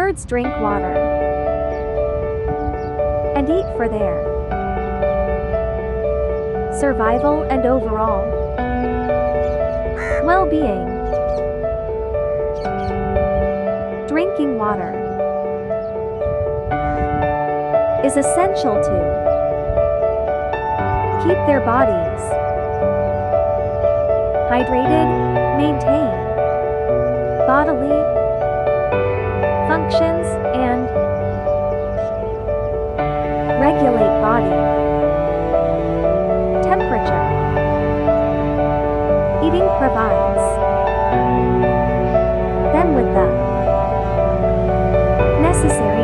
Birds drink water and eat for their survival and overall well-being. Drinking water is essential to keep their bodies hydrated, maintain bodily functions, and regulate body temperature. Eating provides them with the necessary